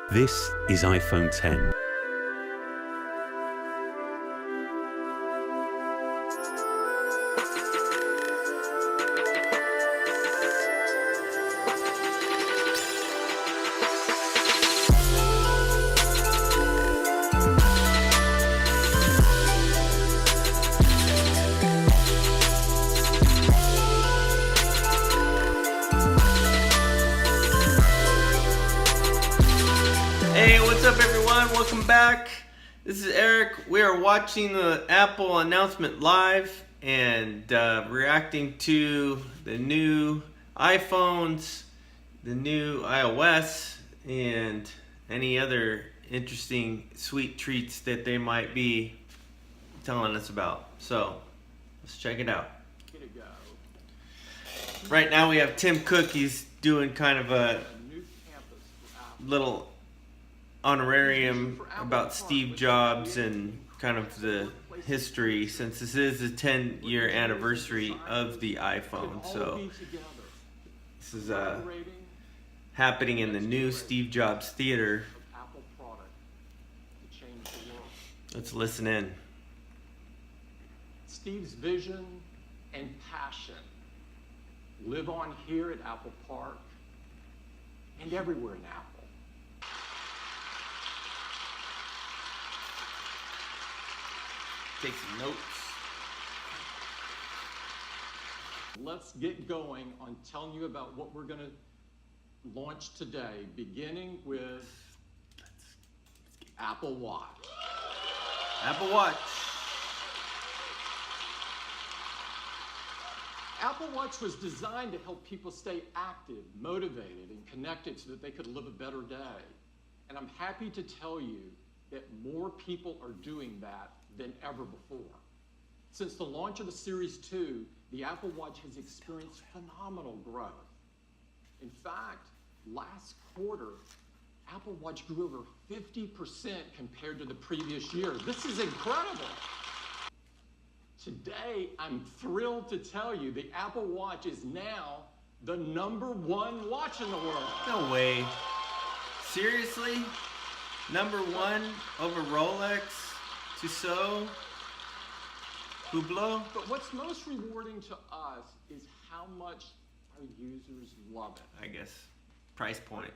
This is iPhone 10. Hey, what's up everyone? Welcome back. This is Eric. We are watching the Apple announcement live and reacting to the new iPhones, the new iOS, and any other interesting sweet treats that they might be telling us about. So, let's check it out. Right now we have Tim Cook. He's doing kind of a little honorarium about Steve Jobs and kind of the history, since this is the 10-year anniversary of the iPhone. So this is happening in the new Steve Jobs Theater. Let's listen in. Steve's vision and passion live on here at Apple Park and everywhere in Apple. Take some notes. Let's get going on telling you about what we're going to launch today, beginning with Apple Watch. Apple Watch. Apple Watch was designed to help people stay active, motivated, and connected so that they could live a better day. And I'm happy to tell you that more people are doing that than ever before. Since the launch of the Series 2, the Apple Watch has experienced phenomenal growth. In fact, last quarter, Apple Watch grew over 50% compared to the previous year. This is incredible. Today, I'm thrilled to tell you the Apple Watch is now the #1 watch in the world. No way. Seriously? #1 over Rolex, Tissot, Hublot? But what's most rewarding to us is how much our users love it. I guess price point.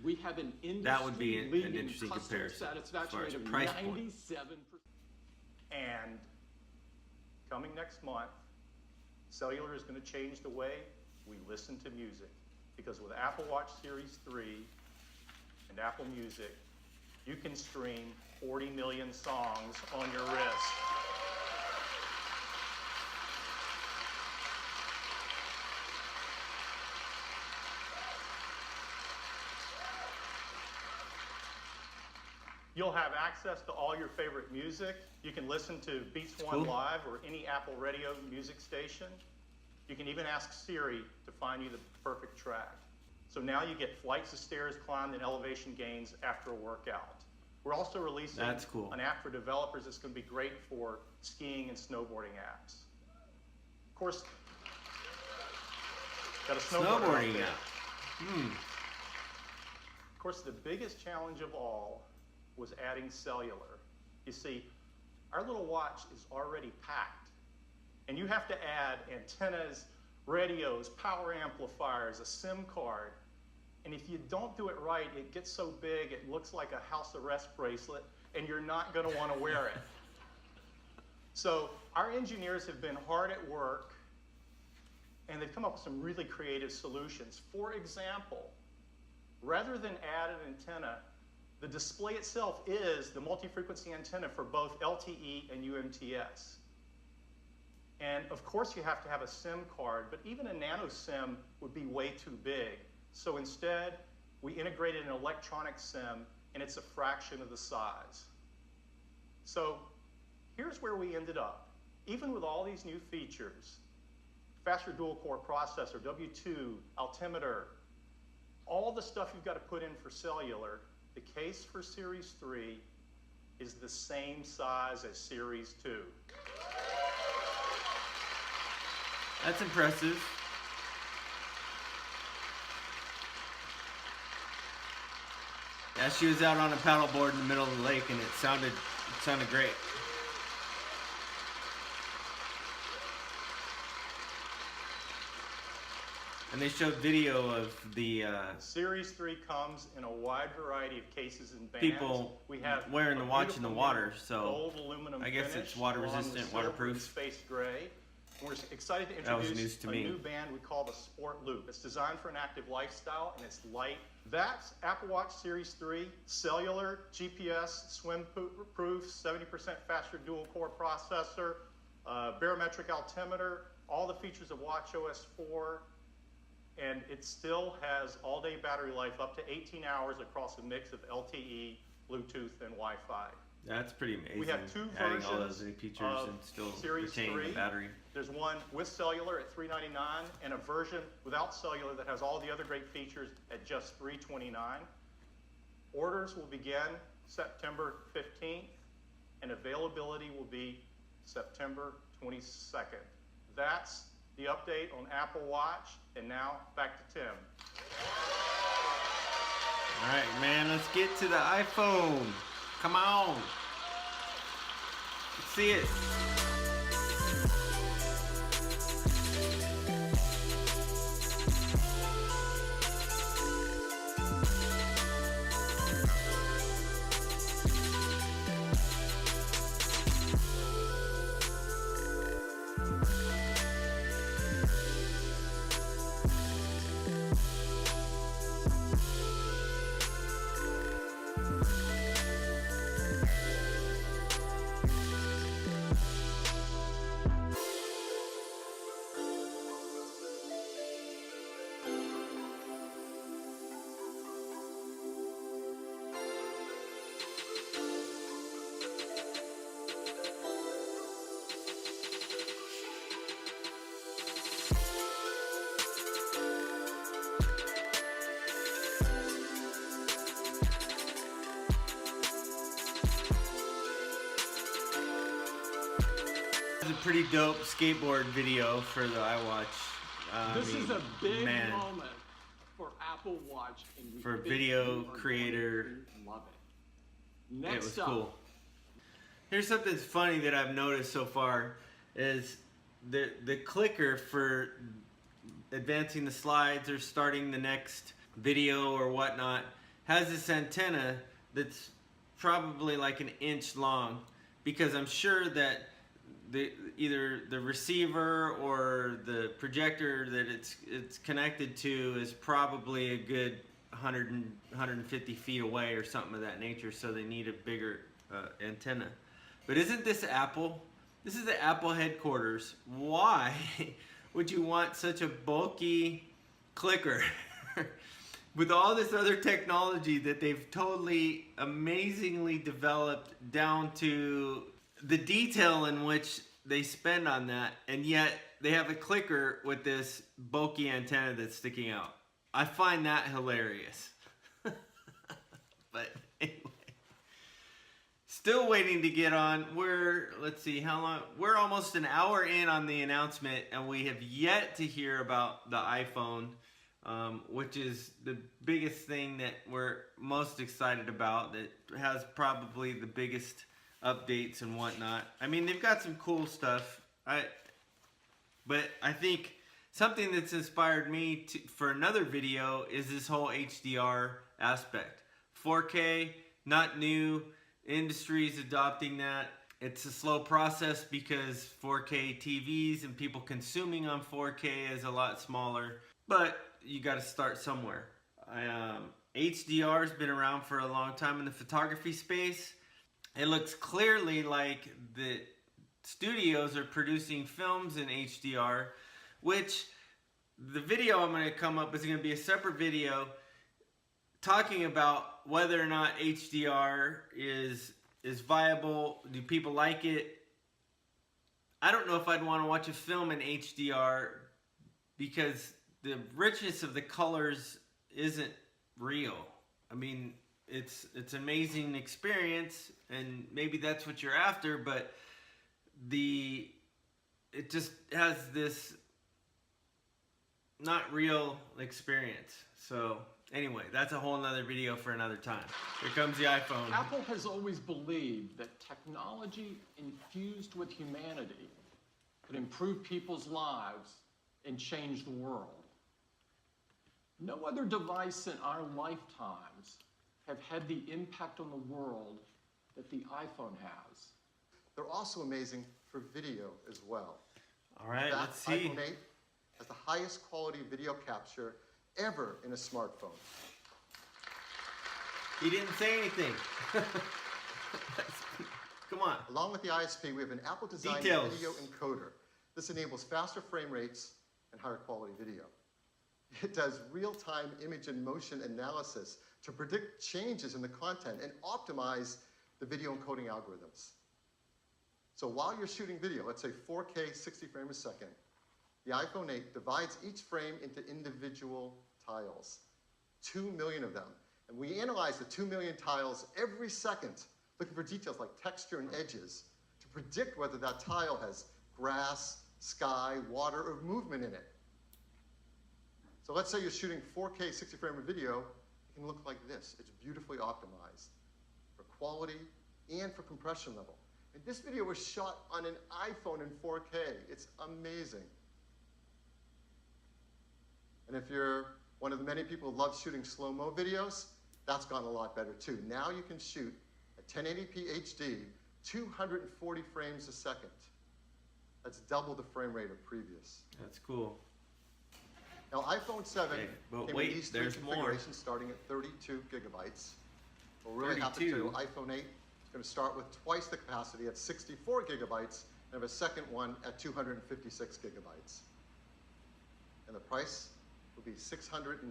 We have an That would be an industry-leading interesting customer comparison satisfaction as far as rate of price point. 97%. And coming next month, cellular is going to change the way we listen to music. Because with Apple Watch Series 3 and Apple Music, you can stream 40 million songs on your wrist. You'll have access to all your favorite music. You can listen to Beats One cool. Live or any Apple radio music station. You can even ask Siri to find you the perfect track. So now you get flights of stairs climbed and elevation gains after a workout. We're also releasing That's cool. an app for developers that's going to be great for skiing and snowboarding apps. Of course, got a snowboarding app. Of course, the biggest challenge of all was adding cellular. You see, our little watch is already packed, and you have to add antennas, radios, power amplifiers, a SIM card. And if you don't do it right, it gets so big it looks like a house arrest bracelet, and you're not going to want to wear it. So our engineers have been hard at work, and they've come up with some really creative solutions. For example, rather than add an antenna, the display itself is the multi-frequency antenna for both LTE and UMTS. And of course you have to have a SIM card, but even a nano SIM would be way too big. So instead, we integrated an electronic SIM, and it's a fraction of the size. So here's where we ended up. Even with all these new features, faster dual-core processor, W2, altimeter, all the stuff you've got to put in for cellular, the case for Series 3 is the same size as Series 2. That's impressive. Yeah, she was out on a paddleboard in the middle of the lake, and it sounded great. And they showed video of the Series 3 comes in a wide variety of cases and bands. people We have wearing the a watch in the beautiful water, so gold aluminum I guess finish, it's water along with resistant, silver and waterproof. space gray. And we're excited to That was introduce news to a me. new band we call the Sport Loop. It's designed for an active lifestyle, and it's light. That's Apple Watch Series 3, cellular, GPS, swim-proof, 70% faster dual-core processor, barometric altimeter, all the features of watchOS 4, and it still has all-day battery life up to 18 hours across a mix of LTE, Bluetooth, and Wi-Fi. That's pretty amazing. We have two adding all versions those new features of and still Series retaining 3. the battery. There's one with cellular at $399 and a version without cellular that has all the other great features at just $329. Orders will begin September 15th and availability will be September 22nd. That's the update on Apple Watch, and now back to Tim. All right, man, let's get to the iPhone. Come on. Let's see it. It's a pretty dope skateboard video for the iWatch. This is a big man. moment for Apple Watch, and we For think video you are creator, going to love it. It Next was up, cool. Here's something funny that I've noticed so far is the clicker for advancing the slides or starting the next video or whatnot has this antenna that's probably like an inch long, because I'm sure that either the receiver or the projector that it's connected to is probably a good 150 feet away or something of that nature, so they need a bigger antenna. But isn't this Apple? This is the Apple headquarters. Why would you want such a bulky clicker with all this other technology that they've totally amazingly developed down to the detail in which they spend on that, and yet they have a clicker with this bulky antenna that's sticking out? I find that hilarious. But anyway, still waiting to get on. Let's see how long. We're almost an hour in on the announcement, and we have yet to hear about the iPhone, which is the biggest thing that we're most excited about. That has probably the biggest updates and whatnot. I mean, they've got some cool stuff. But I think something that's inspired me for another video is this whole HDR aspect. 4K, not new. Industry's adopting that. It's a slow process because 4K TVs and people consuming on 4K is a lot smaller. But you got to start somewhere. HDR's been around for a long time in the photography space. It looks clearly like the studios are producing films in HDR, which the video I'm going to come up with is going to be a separate video talking about whether or not HDR is viable. Do people like it? I don't know if I'd want to watch a film in HDR because the richness of the colors isn't real. I mean, it's an amazing experience, and maybe that's what you're after, but it just has this not real experience. So Anyway, that's a whole nother video for another time. Here comes the iPhone. Apple has always believed that technology infused with humanity could improve people's lives and change the world. No other device in our lifetimes have had the impact on the world that the iPhone has. They're also amazing for video as well. All right, In fact, let's see. iPhone 8 has the highest quality video capture ever in a smartphone. He didn't say anything. Come on. Along with the ISP, we have an Apple-designed Details. video encoder. This enables faster frame rates and higher quality video. It does real-time image and motion analysis to predict changes in the content and optimize the video encoding algorithms. So while you're shooting video, let's say 4K 60 frames a second, the iPhone 8 divides each frame into individual tiles, 2 million of them. And we analyze the 2 million tiles every second, looking for details like texture and edges to predict whether that tile has grass, sky, water, or movement in it. So let's say you're shooting 4K 60 frame of video, it can look like this. It's beautifully optimized for quality and for compression level. And this video was shot on an iPhone in 4K. It's amazing. And if you're one of the many people who love shooting slow-mo videos, that's gone a lot better too. Now you can shoot at 1080p HD, 240 frames a second. That's double the frame rate of previous. That's cool. Now iPhone 7 Okay, but came wait, with these three there's more. configurations starting at 32 gigabytes. We're really happy 32? to. iPhone 8 is going to start with twice the capacity at 64 gigabytes and have a second one at 256 gigabytes. And the price will be $699.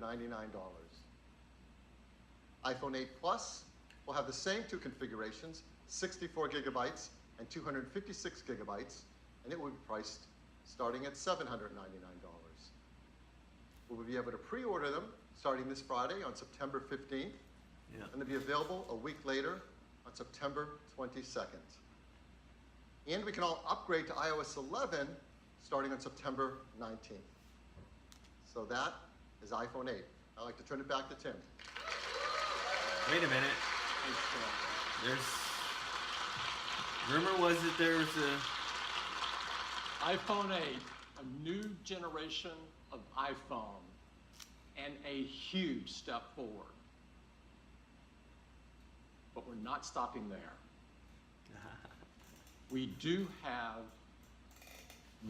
iPhone 8 Plus will have the same two configurations, 64 gigabytes and 256 gigabytes, and it will be priced starting at $799. We'll be able to pre-order them starting this Friday on September 15th, Yeah. and they'll be available a week later on September 22nd. And we can all upgrade to iOS 11 starting on September 19th. So that is iPhone 8. I'd like to turn it back to Tim. Wait a minute. Rumor was that there was a iPhone 8, a new generation of iPhone, and a huge step forward. But we're not stopping there. We do have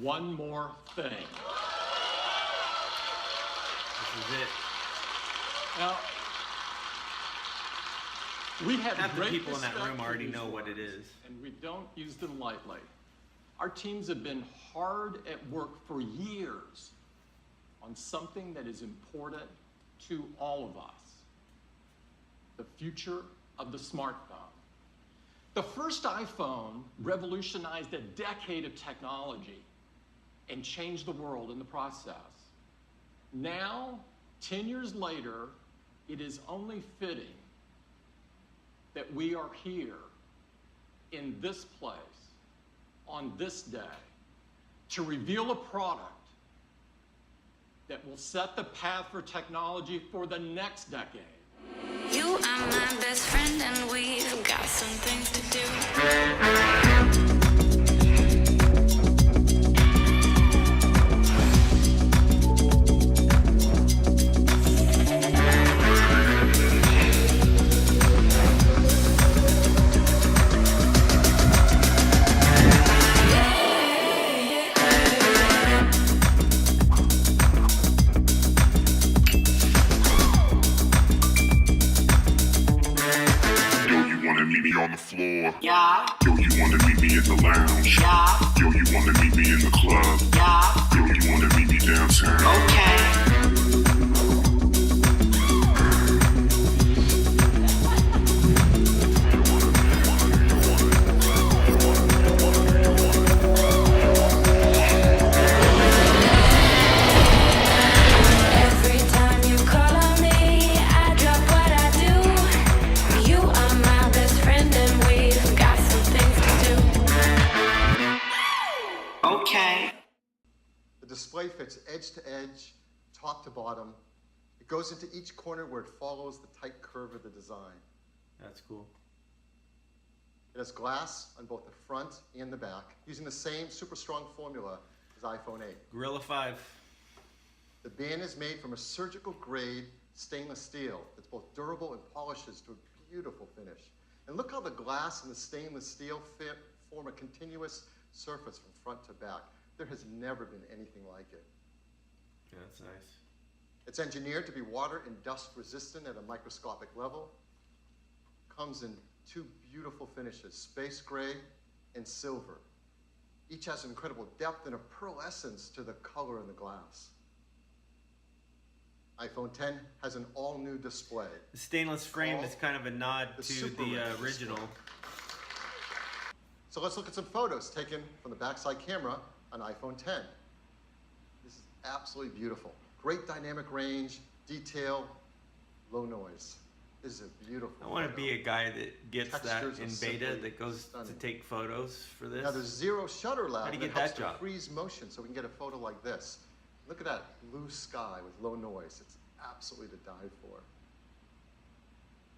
one more thing. This is it. Now, we have Half the great people in that respect room for already these know what words, it is. and we don't use them lightly. Our teams have been hard at work for years on something that is important to all of us: the future of the smartphone. The first iPhone revolutionized a decade of technology and changed the world in the process. Now, 10 years later, it is only fitting that we are here in this place on this day to reveal a product that will set the path for technology for the next decade. You are my best friend and we've got some things to do. On the floor. Yeah, Yo, you wanna meet me in the lounge? yeah, Yo, you wanna meet me in the club? yeah, Yo, you wanna meet me downtown? okay. Every time you call on me, I drop what I do. You are my best friend and we've got some things to do. Okay. The display fits edge to edge, top to bottom. It goes into each corner where it follows the tight curve of the design. That's cool. It has glass on both the front and the back, using the same super strong formula as iPhone 8. Gorilla 5. The band is made from a surgical grade stainless steel that's both durable and polishes to a beautiful finish. And look how the glass and the stainless steel form a continuous surface from front to back. There has never been anything like it. Yeah, that's nice. It's engineered to be water and dust resistant at a microscopic level. Comes in two beautiful finishes, space gray and silver. Each has incredible depth and a pearlescence to the color in the glass. iPhone 10 has an all-new display. The stainless frame is kind of a nod The to Super the Rich original. So let's look at some photos taken from the backside camera on iPhone 10. This is absolutely beautiful. Great dynamic range, detail, low noise. This is a beautiful I want to photo. be a guy that gets Textures that in are beta, simply that goes to stunning. take photos for this. Now there's zero shutter lag How'd you that get helps that to job? freeze motion so we can get a photo like this. Look at that blue sky with low noise. It's absolutely to die for.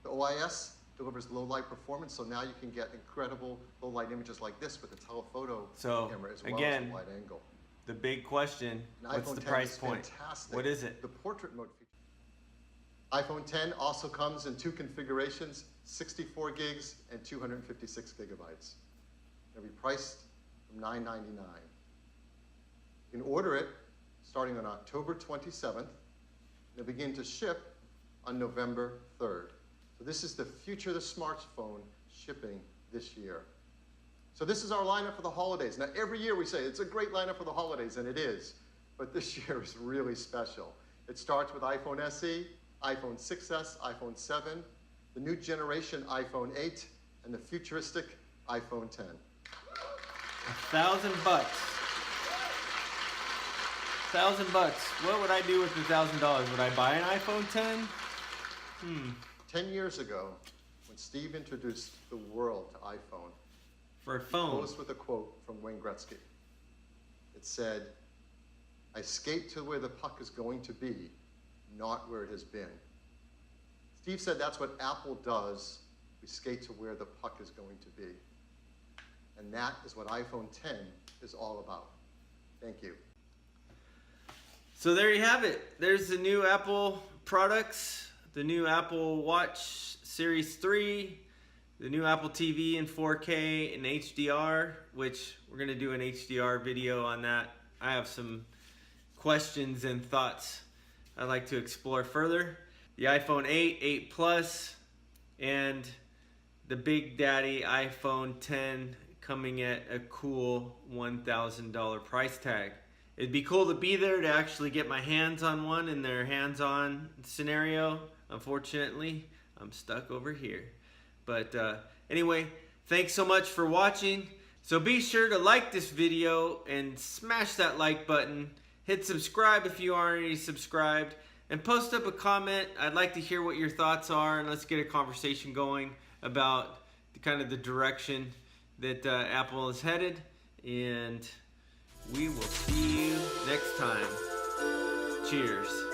The OIS delivers low light performance, so now you can get incredible low light images like this with the telephoto So, camera as well again, as a wide angle. The big question, And what's iPhone the 10 price is point? fantastic. What is it? The portrait mode feature. iPhone 10 also comes in two configurations, 64 gigs and 256 gigabytes. It'll be priced from $9.99. You can order it starting on October 27th. They'll begin to ship on November 3rd. So this is the future of the smartphone shipping this year. So this is our lineup for the holidays. Now every year we say it's a great lineup for the holidays, and it is, but this year is really special. It starts with iPhone SE, iPhone 6s, iPhone 7, the new generation iPhone 8, and the futuristic iPhone 10. $1,000. $1,000. What would I do with $1,000? Would I buy an iPhone 10? 10 years ago, when Steve introduced the world to iPhone, For a phone. closed with a quote from Wayne Gretzky. It said, "I skate to where the puck is going to be, not where it has been." Steve said that's what Apple does. We skate to where the puck is going to be. And that is what iPhone 10 is all about. Thank you. So there you have it. There's the new Apple products, the new Apple Watch Series 3, the new Apple TV in 4K and HDR, which we're going to do an HDR video on that. I have some questions and thoughts I'd like to explore further. The iPhone 8, 8 Plus, and the Big Daddy iPhone 10 coming at a cool $1,000 price tag. It'd be cool to be there to actually get my hands on one in their hands-on scenario. Unfortunately, I'm stuck over here. But anyway, thanks so much for watching. So be sure to like this video and smash that like button. Hit subscribe if you aren't already subscribed. And post up a comment. I'd like to hear what your thoughts are, and let's get a conversation going about the direction that Apple is headed. And we will see you next time. Cheers.